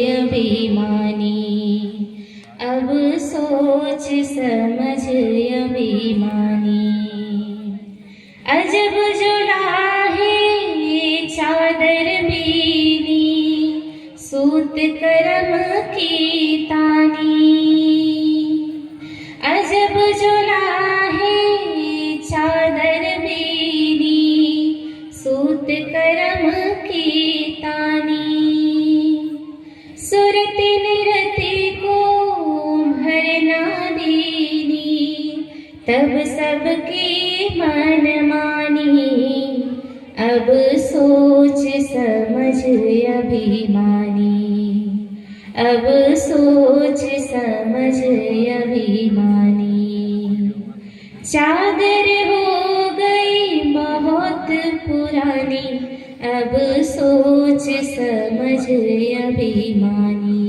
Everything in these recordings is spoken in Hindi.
अभिमानी, अब सोच समझ अभिमानी। अजब जुड़ा है चादर बीनी, सूत करम की तानी। अजब जुड़ा है चादर बीनी, सूत करम की तानी। सुरत निरति को भरना दीनी, तब सबकी मन मानी। अब सोच समझ अभिमानी, अब सोच समझ अभिमानी। चादर हो गई बहुत पुरानी, अब सोच समझ अभिमानी,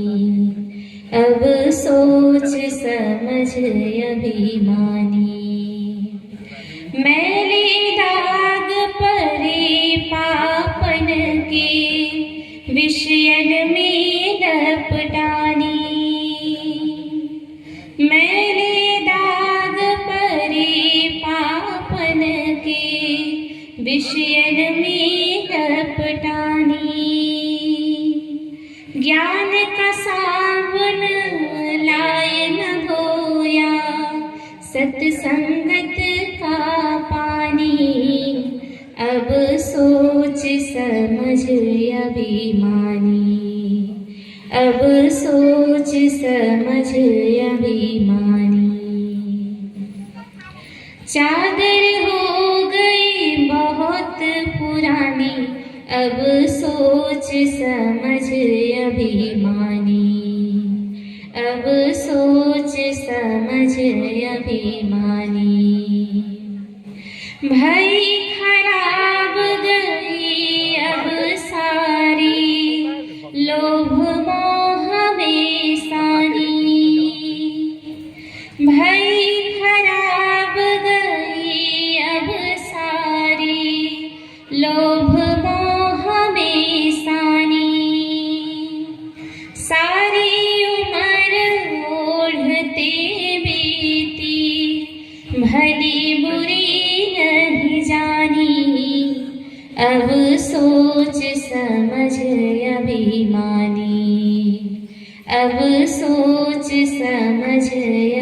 अब सोच समझ अभिमानी। मैले दाग परे पापन के विषयन में लपटानी। मैले दाग परे पापन के विषयन में लपटानी। ज्ञान का साबुन लाए न धोया, सत्संगत का पानी। अब सोच समझ अभिमानी, अब सोच समझ अभिमानी। चादर हो गई बहुत पुरानी, अब सोच समझ अभिमानी, अब सोच समझ अभिमानी। भई खराब गई अब सारी, लोभ मोह में सानी। भई खराब गई अब सारी, लोभ मोह में सानी। सारी उम्र ओढ़ते बीती, भली बुरी नहीं जानी। अब सोच समझ अभिमानी, अब सोच समझ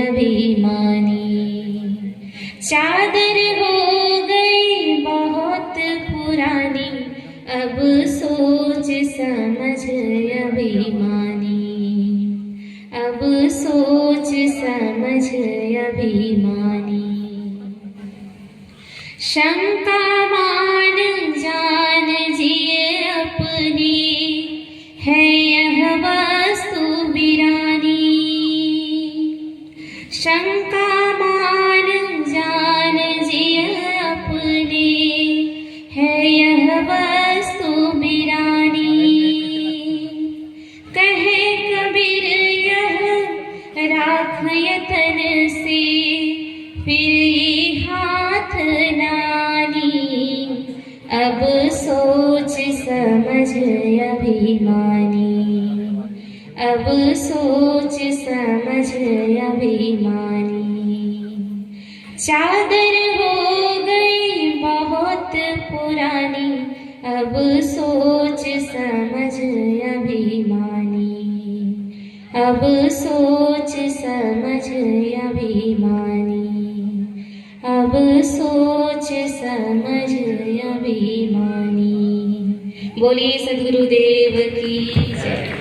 अभिमानी। चादर हो गई बहुत पुरानी, अब सोच समझ अभिमानी, अब सोच समझ अभिमानी। शंका मान जान जिए अपनी, है यह वस्तु बिरानी। शंका मान जान जिए अपनी, है यह वस्तु बिरानी। कहे कबीर यह राख यतन से, फिर हाथ नानी। अब सोच समझ अभिमानी, अब सोच समझ अभिमानी। चादर हो गई बहुत पुरानी, अब सोच समझ अभिमानी, अब सोच समझ अभिमानी, अब सोच समझ अभिमानी। बोलिए सद्गुरुदेव की जय।